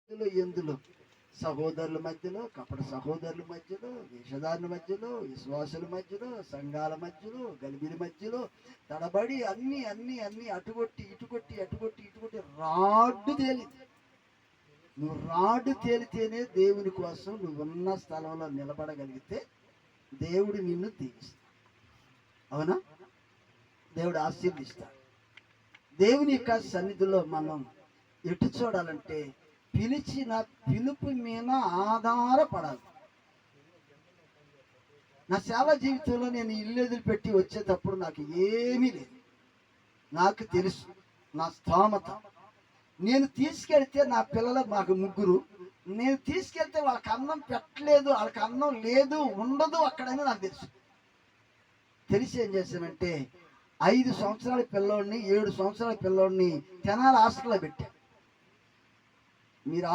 ఎందులో సహోదరుల మధ్యలో, కపట సహోదరుల మధ్యలో, వేషధారుల మధ్యలో, విశ్వాసుల మధ్యలో, సంఘాల మధ్యలో, గలిబిలి మధ్యలో తడబడి అన్ని అన్ని అన్ని అటుకొట్టి ఇటుకొట్టి అటుకొట్టి ఇటుకొట్టి రాడ్డు తేలింది. నువ్వు రాడ్డు తేలితేనే దేవుని కోసం నువ్వు ఉన్న స్థలంలో నిలబడగలిగితే దేవుడు నిన్ను దీవిస్తాడు. అవునా? దేవుడు ఆశీర్వదిస్తాడు. దేవుని యొక్క సన్నిధిలో మనం ఎటు చూడాలంటే పిలిచిన పిలుపు మీద ఆధారపడాలి. నా సేవ జీవితంలో నేను ఇల్లు వదిలిపెట్టి వచ్చేటప్పుడు నాకు ఏమీ లేదు. నాకు తెలుసు నా స్తోమత. నేను తీసుకెళ్తే నా పిల్లలు మాకు ముగ్గురు, నేను తీసుకెళ్తే వాళ్ళకి అన్నం పెట్టలేదు, వాళ్ళకి అన్నం లేదు, ఉండదు అక్కడని నాకు తెలుసు. తెలిసి ఏం చేశానంటే 5 సంవత్సరాల పిల్లోడిని 7 సంవత్సరాల పిల్లోడిని తెనాలి హాస్టల్లో పెట్టాను. మీరు